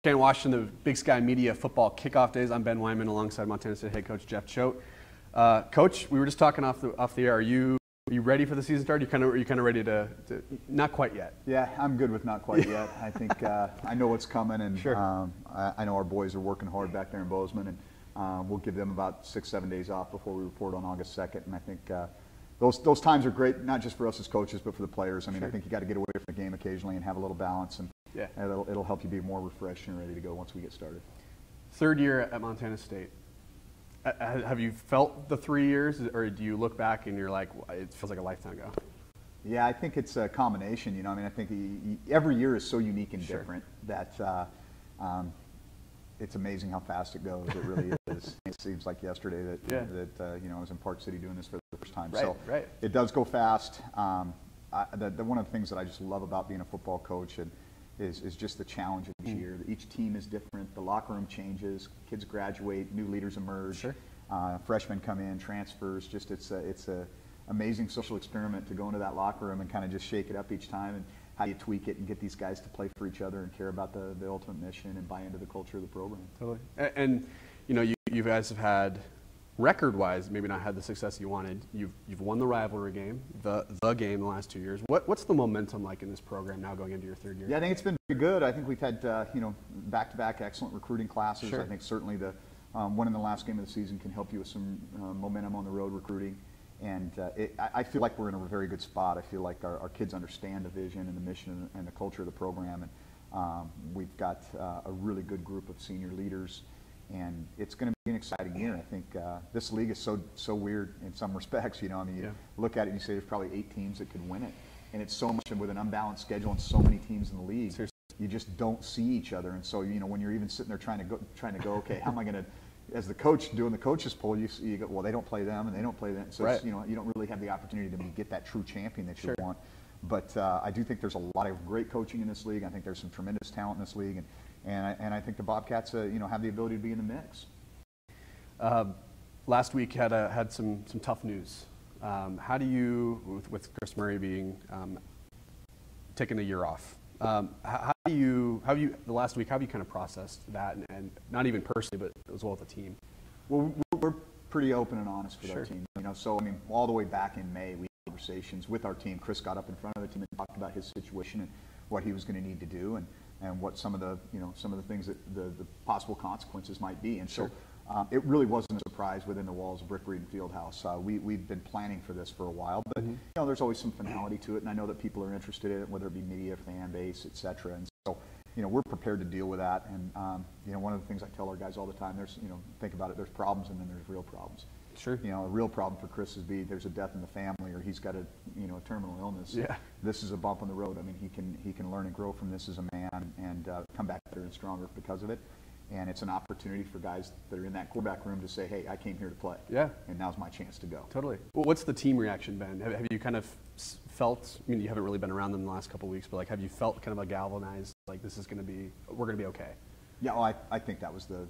Again, watching the Big Sky Media football kickoff days. I'm Ben Wyman alongside Montana State head coach Jeff Choate. Coach, we were just talking off the air. Are you ready for the season start? Are you kind of ready to not quite yet? Yeah, I'm good with not quite yet. I think I know what's coming, and sure. I know our boys are working hard back there in Bozeman, and we'll give them about 6-7 days off before we report on August 2nd. And I think those times are great, not just for us as coaches, but for the players. I mean, sure. I think you got to get away from the game occasionally and have a little balance, and yeah, it'll help you be more refreshed and ready to go once we get started. Third year at Montana State. Have you felt the 3 years, or do you look back and you're like, it feels like a lifetime ago? Yeah, I think it's a combination. You know, I mean, I think every year is so unique and sure. different that it's amazing how fast it goes. It really is. It seems like yesterday that you know, I was in Park City doing this for the first time. Right, so right. It does go fast. One of the things that I just love about being a football coach is just the challenge of each year. Each team is different. The locker room changes. Kids graduate. New leaders emerge. Sure. Freshmen come in. Transfers. Just it's a amazing social experiment to go into that locker room and kind of just shake it up each time. And how do you tweak it and get these guys to play for each other and care about the ultimate mission and buy into the culture of the program. Totally. And you know, you guys have had, record-wise, maybe not had the success you wanted. You've won the rivalry game, the game the last 2 years. What's the momentum like in this program now going into your third year? Yeah, I think it's been pretty good. I think we've had you know, back-to-back excellent recruiting classes. Sure. I think certainly the one in the last game of the season can help you with some momentum on the road recruiting. And I feel like we're in a very good spot. I feel like our kids understand the vision and the mission and the culture of the program. And we've got a really good group of senior leaders. And it's going to be an exciting year. I think this league is so weird in some respects. You know, I mean, you look at it and you say there's probably 8 teams that could win it. And it's so much with an unbalanced schedule and so many teams in the league. Seriously. You just don't see each other. And so, you know, when you're even sitting there trying to go, okay, how am I going to, as the coach doing the coaches poll, you go, well, they don't play them and they don't play them. So, right. You know, you don't really have the opportunity to get that true champion that you want. But I do think there's a lot of great coaching in this league. I think there's some tremendous talent in this league. And I think the Bobcats, you know, have the ability to be in the mix. Last week had some tough news. How do you, with Chris Murray being taking a year off, how have you the last week? How have you kind of processed that, and not even personally, but as well with the team? Well, we're pretty open and honest with our team. You know, so I mean, all the way back in May, we had conversations with our team. Chris got up in front of the team and talked about his situation and what he was going to need to do, and what some of the things that the possible consequences might be. And so it really wasn't a surprise within the walls of Brick Reed and Fieldhouse. We've been planning for this for a while, but you know, there's always some finality to it, and I know that people are interested in it, whether it be media, fan base, etc. And so, you know, we're prepared to deal with that. And you know, one of the things I tell our guys all the time, there's, you know, think about it, there's problems and then there's real problems. Sure. You know, a real problem for Chris is there's a death in the family, or he's got a terminal illness. Yeah. This is a bump on the road. I mean, he can learn and grow from this as a man and come back better and stronger because of it. And it's an opportunity for guys that are in that quarterback room to say, hey, I came here to play. Yeah. And now's my chance to go. Totally. Well, what's the team reaction been? Have you kind of felt, I mean, you haven't really been around them in the last couple of weeks, but like, have you felt kind of a galvanized, like we're going to be okay? Yeah, well, I think that was the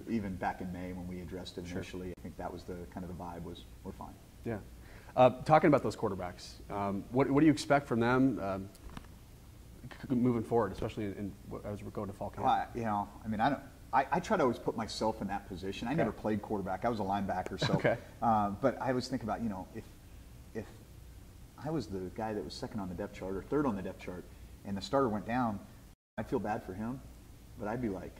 even back in May when we addressed it initially, I think that was the kind of the vibe was, we're fine. Yeah. Talking about those quarterbacks, what do you expect from them moving forward, especially as we're going to fall camp? Well, you know, I mean, I try to always put myself in that position. I never played quarterback. I was a linebacker, so. But I always think about, you know, if I was the guy that was second on the depth chart or third on the depth chart, and the starter went down, I'd feel bad for him, but I'd be like,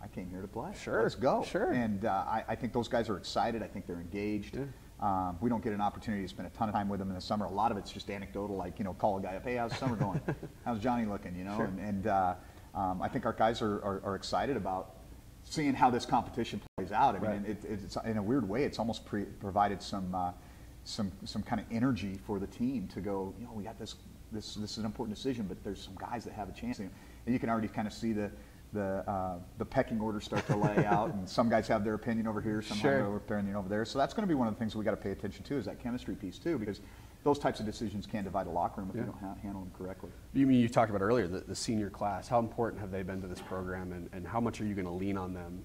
I came here to play. Sure. Let's go. Sure. And I think those guys are excited. I think they're engaged. Yeah. We don't get an opportunity to spend a ton of time with them in the summer. A lot of it's just anecdotal, like, you know, call a guy up, hey, how's the summer going? How's Johnny looking, you know? Sure. And I think our guys are excited about seeing how this competition plays out. I mean, it's in a weird way, it's almost provided some kind of energy for the team to go, you know, we got this is an important decision, but there's some guys that have a chance. And you can already kind of see the pecking order start to lay out, and some guys have their opinion over here, some have their opinion over there. So that's going to be one of the things we got to pay attention to, is that chemistry piece too, because those types of decisions can divide a locker room if you don't handle them correctly. You talked about earlier the senior class. How important have they been to this program, and how much are you going to lean on them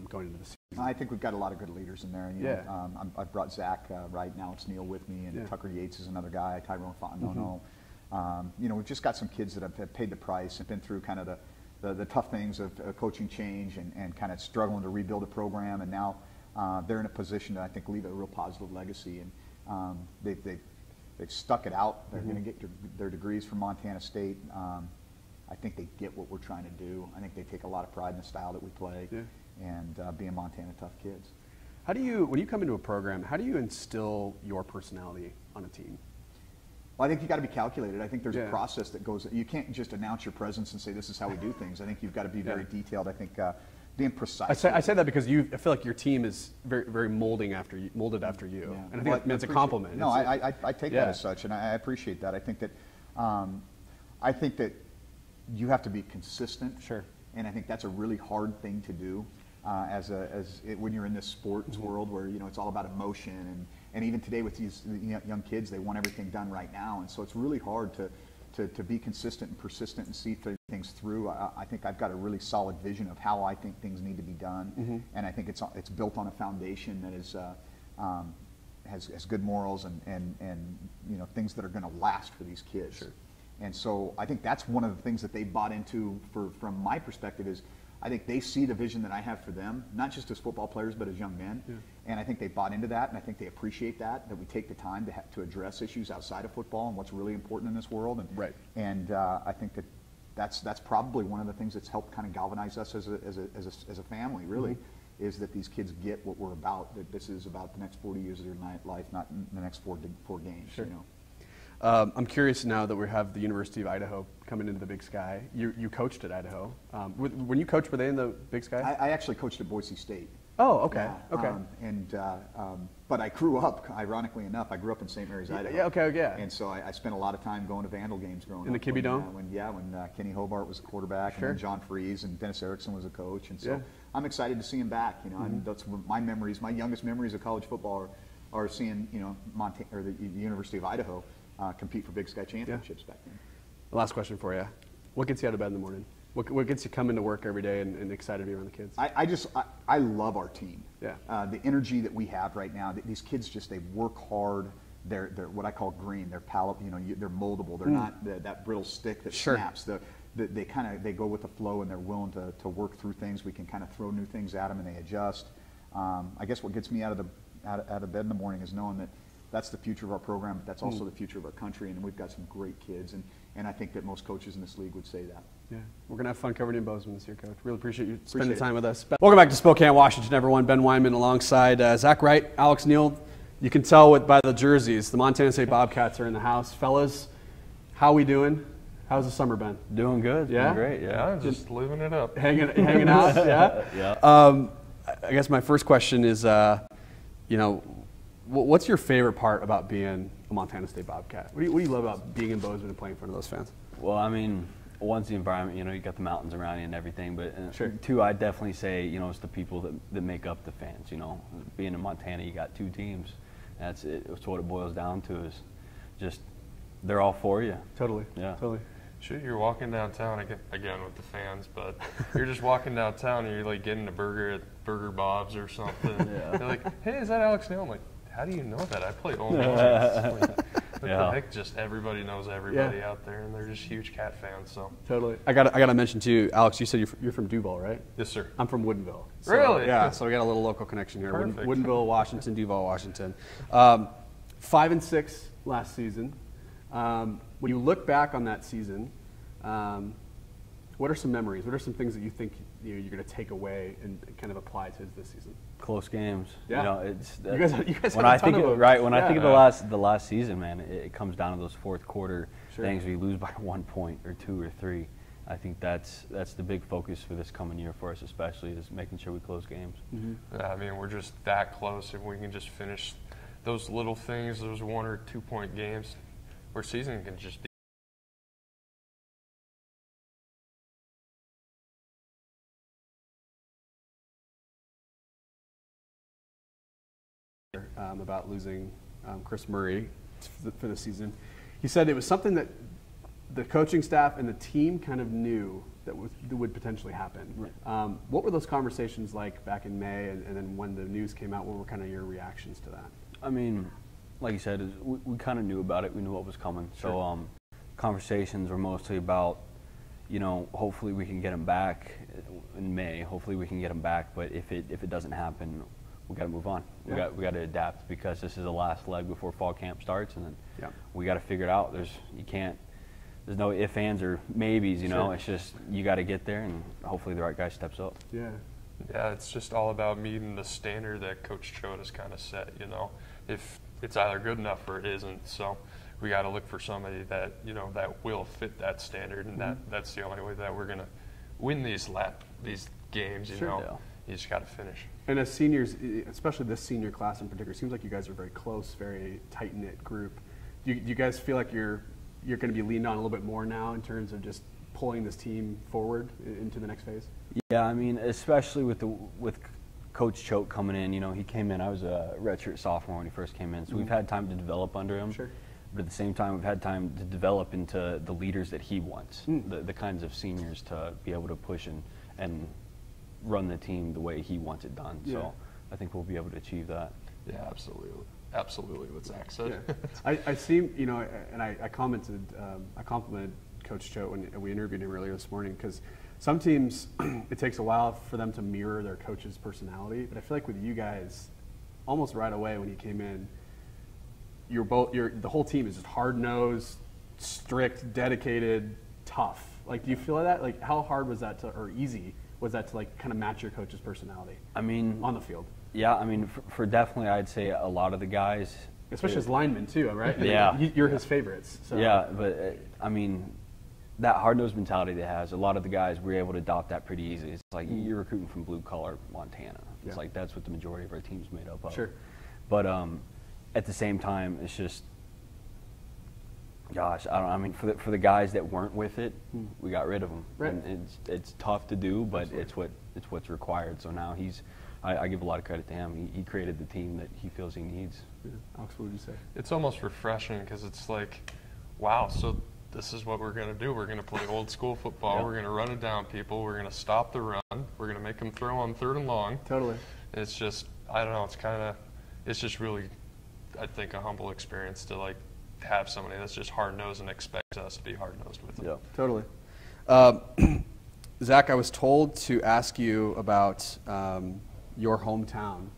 going into the season? I think we've got a lot of good leaders in there. You know, I've brought Zach Wright, now it's Neale, with me, and Tucker Yates is another guy, Tyrone Fontenot. You know, we've just got some kids that have paid the price and been through kind of the tough things of coaching change and kind of struggling to rebuild a program, and now they're in a position to, I think, leave a real positive legacy. And they've stuck it out. They're going to get their degrees from Montana State. I think they get what we're trying to do. I think they take a lot of pride in the style that we play, and being Montana tough kids. How do you, when you come into a program, how do you instill your personality on a team? Well, I think you got to be calculated. I think there's a process that goes. You can't just announce your presence and say this is how we do things. I think you've got to be very detailed. I think being precise. I say that because I feel like your team is very molded after you, and I think that's a compliment. No, I take that as such, and I appreciate that. I think that you have to be consistent. Sure. And I think that's a really hard thing to do when you're in this sports world where it's all about emotion and even today with these young kids, they want everything done right now, and so it's really hard to be consistent and persistent and see things through. I think I've got a really solid vision of how I think things need to be done, and I think it's built on a foundation that is has good morals and things that are going to last for these kids. Sure. And so I think that's one of the things that they bought into. From my perspective, is I think they see the vision that I have for them, not just as football players, but as young men. Yeah. And I think they bought into that, and I think they appreciate that we take the time to address issues outside of football and what's really important in this world. And, and I think that's probably one of the things that's helped kind of galvanize us as a family, really, is that these kids get what we're about, that this is about the next 40 years of their life, not the next four games. Sure. I'm curious now that we have the University of Idaho coming into the Big Sky. You coached at Idaho. When you coached, were they in the Big Sky? I actually coached at Boise State. Oh, okay. Okay. But I grew up, ironically enough, I grew up in St. Mary's, Idaho. Yeah, okay, yeah. And so I spent a lot of time going to Vandal games growing up. In the Kibbe Dome? When Kenny Hobart was the quarterback, and then John Freeze and Dennis Erickson was a coach. And so I'm excited to see him back. That's my memories. My youngest memories of college football are seeing Montana or the University of Idaho compete for Big Sky championships back then. Last question for you: what gets you out of bed in the morning? What gets you coming to work every day and excited to be around the kids? I love our team. Yeah. The energy that we have right now. These kids they work hard. They're what I call green. They're they're moldable. They're not that brittle stick that snaps. They go with the flow, and they're willing to work through things. We can kind of throw new things at them, and they adjust. I guess what gets me out of bed in the morning is knowing that that's the future of our program, but that's also the future of our country, and we've got some great kids, and I think that most coaches in this league would say that. Yeah, we're going to have fun covering in Bozeman this year, Coach. Really appreciate you spending time with us. Welcome back to Spokane, Washington, everyone. Ben Wyman alongside Zach Wright, Alex Neale. You can tell by the jerseys, the Montana State Bobcats are in the house. Fellas, how we doing? How's the summer been? Doing good. Yeah? Doing great, yeah. Just living it up. Hanging out, yeah? Yeah. I guess my first question is, what's your favorite part about being a Montana State Bobcat? What do you love about being in Bozeman and playing in front of those fans? Well, I mean, one's the environment, you got the mountains around you and everything, but two, I'd definitely say, it's the people that make up the fans, Being in Montana, you got two teams. That's it. It's what it boils down to is just they're all for you. Totally. Yeah. Totally. Sure, you're walking downtown again with the fans, but you're just walking downtown and you're like getting a burger at Burger Bob's or something. They're like, hey, is that Alex Neale? I'm like, how do you know that? I play Ole Miss. The heck, just everybody knows everybody out there, and they're just huge Cat fans. So totally. I got to mention too, Alex. You said you're from Duval, right? Yes, sir. I'm from Woodinville. So, really? Yeah. So we got a little local connection here. Perfect. Woodinville, Washington, Duval, Washington. 5-6 last season. When you look back on that season, what are some memories? What are some things that you think you're going to take away and kind of apply to this season? Close games. Yeah. You guys when I think of the last season, man, it comes down to those fourth quarter things. We lose by 1 point or 2 or 3. I think that's the big focus for this coming year for us, especially, is making sure we close games. Mm-hmm. I mean, we're just that close. If we can just finish those little things, those 1 or 2 point games, our season can just be. About losing Chris Murray for the season. He said it was something that the coaching staff and the team kind of knew that would potentially happen. Right. What were those conversations like back in May, and then when the news came out, what were kind of your reactions to that? I mean, like you said, we kind of knew about it. We knew what was coming. So conversations were mostly about, you know, hopefully we can get him back in May. Hopefully we can get him back. But if it doesn't happen, we got to move on. We got to adapt, because this is the last leg before fall camp starts, and then we got to figure it out. There's no ifs, ands, or maybes. You know, it's just you got to get there, and hopefully the right guy steps up. Yeah, it's just all about meeting the standard that Coach Choate has kind of set. You know, if it's either good enough or it isn't. So we got to look for somebody that, you know, that will fit that standard, and that's the only way that we're gonna win these games. You know, you just got to finish. And as seniors, especially this senior class in particular, it seems like you guys are very close, very tight knit group. Do you guys feel like you're going to be leaned on a little bit more now in terms of just pulling this team forward into the next phase? Yeah, I mean, especially with Coach Choate coming in. You know, he came in. I was a redshirt sophomore when he first came in, so we've had time to develop under him. Sure. But at the same time, we've had time to develop into the leaders that he wants, the kinds of seniors to be able to push and run the team the way he wants it done. Yeah. So I think we'll be able to achieve that. Yeah, absolutely what Zach said. Yeah. I seem, you know, and I complimented Coach Choate when we interviewed him earlier this morning, because some teams, it takes a while for them to mirror their coach's personality. But I feel like with you guys, almost right away when you came in, the whole team is just hard-nosed, strict, dedicated, tough. Like, do you feel that? Like, how hard was that or easy was that to, like, kind of match your coach's personality? I mean, on the field. Yeah, I mean, for definitely, I'd say a lot of the guys, especially as linemen too, right? Yeah, you're his favorites. So. Yeah, but I mean, that hard-nosed mentality they has, a lot of the guys were able to adopt that pretty easy. It's like you're recruiting from blue-collar Montana. It's like that's what the majority of our team's made up of. Sure. But at the same time, it's just, gosh, I mean, for the guys that weren't with it, we got rid of them. Right. And it's tough to do, but it's what's required. So now I give a lot of credit to him. He created the team that he feels he needs. Yeah. Alex, what would you say? It's almost refreshing, because it's like, wow, so this is what we're going to do. We're going to play old school football. We're going to run it down people. We're going to stop the run. We're going to make them throw on 3rd and long. Totally. It's just, I don't know, it's just really, I think, a humble experience to, like, have somebody that's just hard-nosed and expects us to be hard-nosed with them. Yeah, totally. Zach, I was told to ask you about your hometown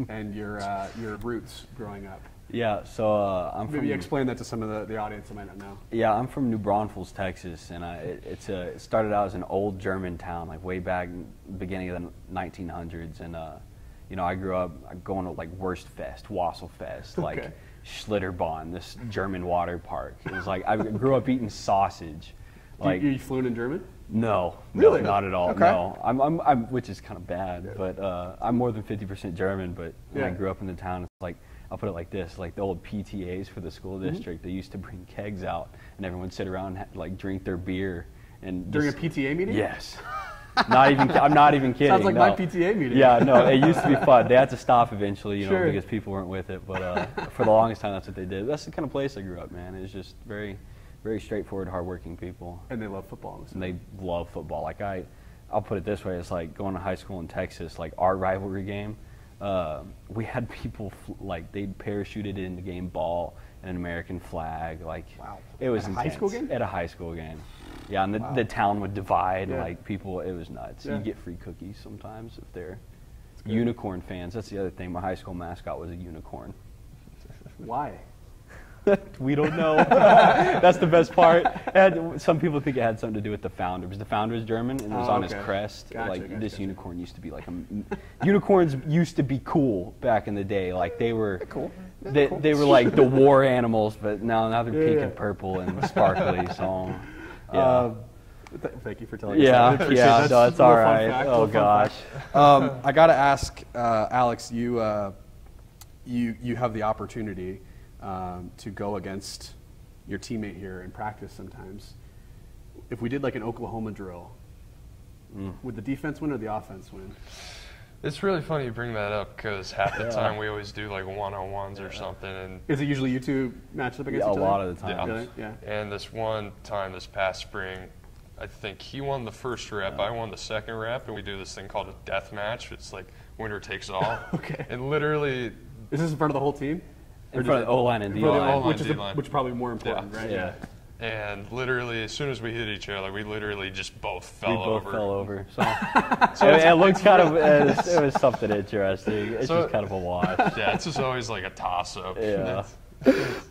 and your roots growing up. Yeah, so Maybe explain that to some of the audience that might not know. Yeah, I'm from New Braunfels, Texas, and it started out as an old German town, like way back in the beginning of the 1900s, and you know, I grew up going to like Wurstfest, Wasselfest, like Schlitterbahn, this German water park. It was like I grew up eating sausage. Like, you fluent in German? No, really? No, not at all. Okay. No, I'm which is kind of bad, but I'm more than 50% German. But when I grew up in the town, it's like, I'll put it like this: like the old PTAs for the school district, they used to bring kegs out, and everyone would sit around and like drink their beer. And during a PTA meeting? Yes. I'm not even kidding. Sounds like my PTA meeting. Yeah, no, it used to be fun. They had to stop eventually, you know, because people weren't with it. But for the longest time, that's what they did. That's the kind of place I grew up, man. It was just very, very straightforward, hardworking people. And they love football. And they love football. Like I'll put it this way: it's like going to high school in Texas. Like our rivalry game, we had people like they'd parachuted in the game ball and an American flag. Like, wow, it was at a intense. high school game. At a high school game. Yeah, and the town would divide, like people, it was nuts. Yeah. You get free cookies sometimes if they're unicorn fans. That's the other thing. My high school mascot was a unicorn. Why? We don't know. That's the best part. Some people think it had something to do with the founder, because the founder is German, and it was on his crest. Gotcha. Unicorn used to be like unicorns used to be cool back in the day. Like they were cool. They were like the war animals, but now they're pink and purple and sparkly. So. Yeah. Thank you for telling us. Yeah, no, it's all right. Oh gosh. I got to ask, Alex. You have the opportunity to go against your teammate here in practice sometimes. If we did like an Oklahoma drill, would the defense win or the offense win? It's really funny you bring that up, because half the time we always do like one-on-ones or something. And is it usually you two matched up against each other? A lot of the time. Yeah. Really? Yeah. And this one time this past spring, I think he won the first rep, I won the second rep, and we do this thing called a death match. It's like winner takes all. Okay. And literally, is this in front of the whole team? In front of the O-line and D-line. Which is probably more important, right? Yeah. And literally, as soon as we hit each other, we literally just both fell over. We both fell over. So it looked kind of, it was something interesting. It's just kind of a wash. Yeah, it's just always like a toss-up. Yeah.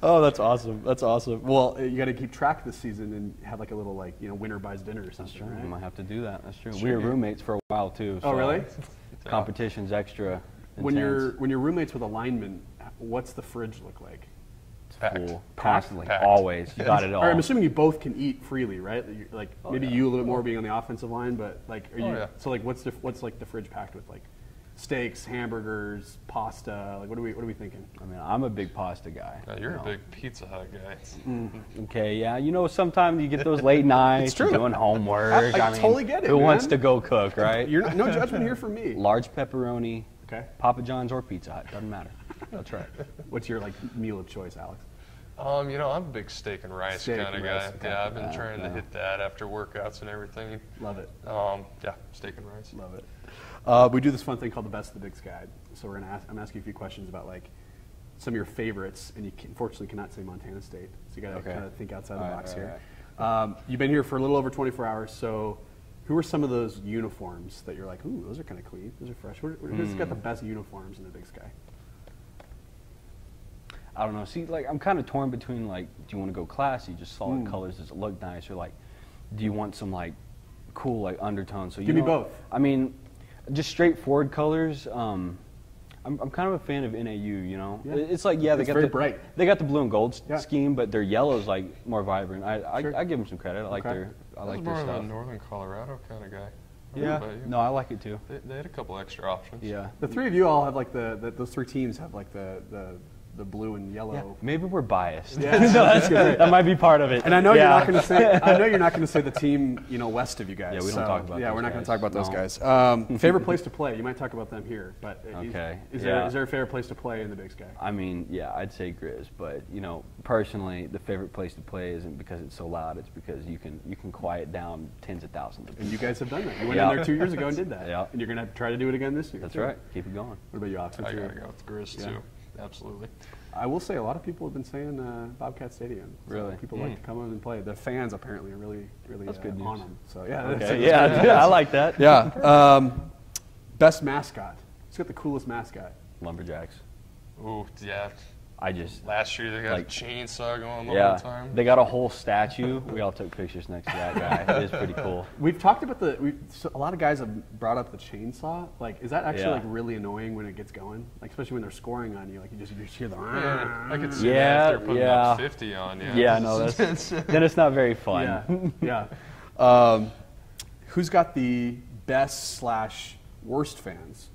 Oh, that's awesome. That's awesome. Well, you got to keep track this season and have like a little like, winner buys dinner or something. That's true. Right? We might have to do that. That's true. We were roommates for a while too. So oh, really? Competition's extra When intense. you're roommates with a lineman, what's the fridge look like? Packed. Full, constantly, Packed. always. You got it all. Or I'm assuming you both can eat freely, right? Like maybe you a little bit more being on the offensive line, but like, are you? yeah. So like, what's like the fridge packed with like steaks, hamburgers, pasta? Like, what are we thinking? I mean, I'm a big pasta guy. You're a big Pizza Hut guy. Okay, yeah. Sometimes you get those late nights, true. doing homework. I mean, totally get it, Who man. wants to go cook, right? You're no judgment here from me. Large pepperoni, Okay. Papa John's or Pizza Hut, doesn't matter. That's right. What's your like meal of choice, Alex? I'm a big steak and rice Steak kind of and guy. rice, okay. Yeah, I've been trying to hit that after workouts and everything. Love it. Yeah, steak and rice. Love it. We do this fun thing called the Best of the Big Sky. So I'm asking you a few questions about like some of your favorites, and you unfortunately cannot say Montana State, so you got to kind of think outside the box here. You've been here for a little over 24 hours, so who are some of those uniforms that you're like, ooh, those are kind of clean, those are fresh? Who's got the best uniforms in the Big Sky? I don't know. See, like, I'm kind of torn between, like, do you want to go classy, just solid colors, does it look nice, or, like, do you want some, like, cool, like, undertones? So Give me both. I mean, just straightforward colors. I'm kind of a fan of NAU, Yeah. It's like, yeah, It's very bright. They got the blue and gold Yeah. scheme, but their yellow's, like, more vibrant. Sure. I give them some credit. I like Okay. their I was their more of stuff. a Northern Colorado kind of guy. Yeah. What about you? No, I like it, too. They had a couple extra options. Yeah. The three of you all have like those three teams have like the blue and yellow. Yeah, maybe we're biased. Yeah, that's good. That might be part of it. And I know you're not going to say. I know you're not going to say the team, west of you guys. Yeah, we don't talk about. Yeah, those we're not going guys. to talk about those No. guys. Favorite place to play? You might talk about them here, but Okay. Is Yeah. there a favorite place to play in the Big Sky? I mean, yeah, I'd say Grizz, but personally, the favorite place to play isn't because it's so loud. It's because you can quiet down tens of thousands of people. And you guys have done that. You went Yeah. in there 2 years ago and did that. Yeah. And you're going to try to do it again this year. That's too. right. Keep it going. What about you, Ox? I What's gotta your- go with Grizz Yeah. too. Absolutely. I will say a lot of people have been saying Bobcat Stadium. So Really? people like to come in and play. The fans apparently are really That's good on news. them. So yeah. Okay. Yeah, I like that. Yeah. Best mascot. Who's got the coolest mascot? Lumberjacks. Ooh, yeah. Last year they got a chainsaw going the yeah, whole time. they got a whole statue. We all took pictures next to that guy. It is pretty cool. We've talked about so a lot of guys have brought up the chainsaw. Like, is that actually like really annoying when it gets going? Like, especially when they're scoring on you. Like, you just hear the. Yeah, I could see Yeah, that if they're putting yeah. up 50 on you. Yeah, no, then it's not very fun. Yeah. Yeah. Who's got the best / worst fans?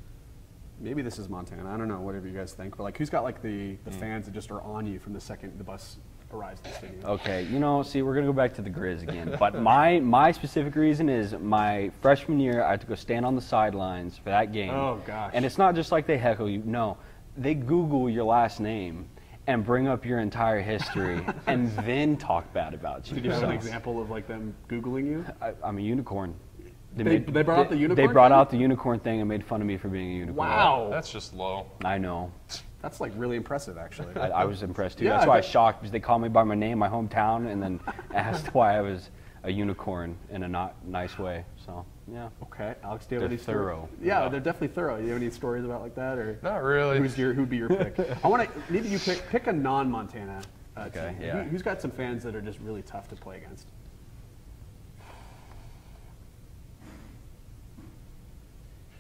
Maybe this is Montana. I don't know. Whatever you guys think. But like, who's got like the fans that just are on you from the second the bus arrives at the stadium? Okay, see, we're gonna go back to the Grizz again. But my specific reason is my freshman year, I had to go stand on the sidelines for that game. Oh gosh. And it's not just like they heckle you. No, they Google your last name and bring up your entire history and then talk bad about you. Did you have an example of like them Googling you? I'm a unicorn. They brought out the unicorn They brought thing? out the unicorn thing and made fun of me for being a unicorn. Wow. That's just low. I know. That's like really impressive, actually. I was impressed too. Yeah, That's I why I was bet. shocked because they called me by my name, my hometown, and then asked why I was a unicorn in a not nice way. So yeah. Okay, Alex, do you have They're any stories? thorough. Yeah, they're definitely thorough. Do you have any stories about like that, or Not really. who'd be your pick? I want to maybe you pick a non-Montana Okay, team. yeah. Who's got some fans that are just really tough to play against?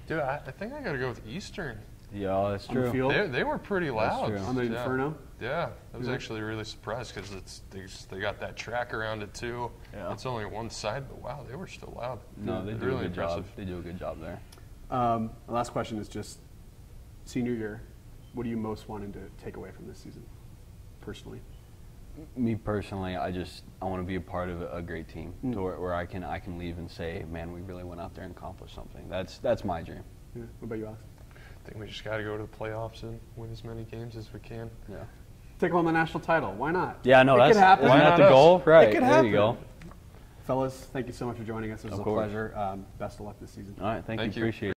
Dude, I think I gotta go with Eastern. Yeah, that's On the true. field? They were pretty loud. true. On the Yeah. Inferno? Yeah, I was Yeah. actually really surprised because they got that track around it too. Yeah. It's only one side, but wow, they were still loud. No, they do really a good job. impressive. They do a good job there. The last question is just senior year. What are you most wanting to take away from this season, personally? Me personally, I want to be a part of a great team to where I can leave and say, man, we really went out there and accomplished something. That's my dream. Yeah. What about you, Alex? I think we just got to go to the playoffs and win as many games as we can. Yeah. Take home the national title. Why not? Yeah, no, it that's could happen. isn't Why that not the us? goal? Right. It could there happen. you go. Fellas, thank you so much for joining us. It was Of a course. pleasure. Best of luck this season. All right, thank you. Thank you. Appreciate it.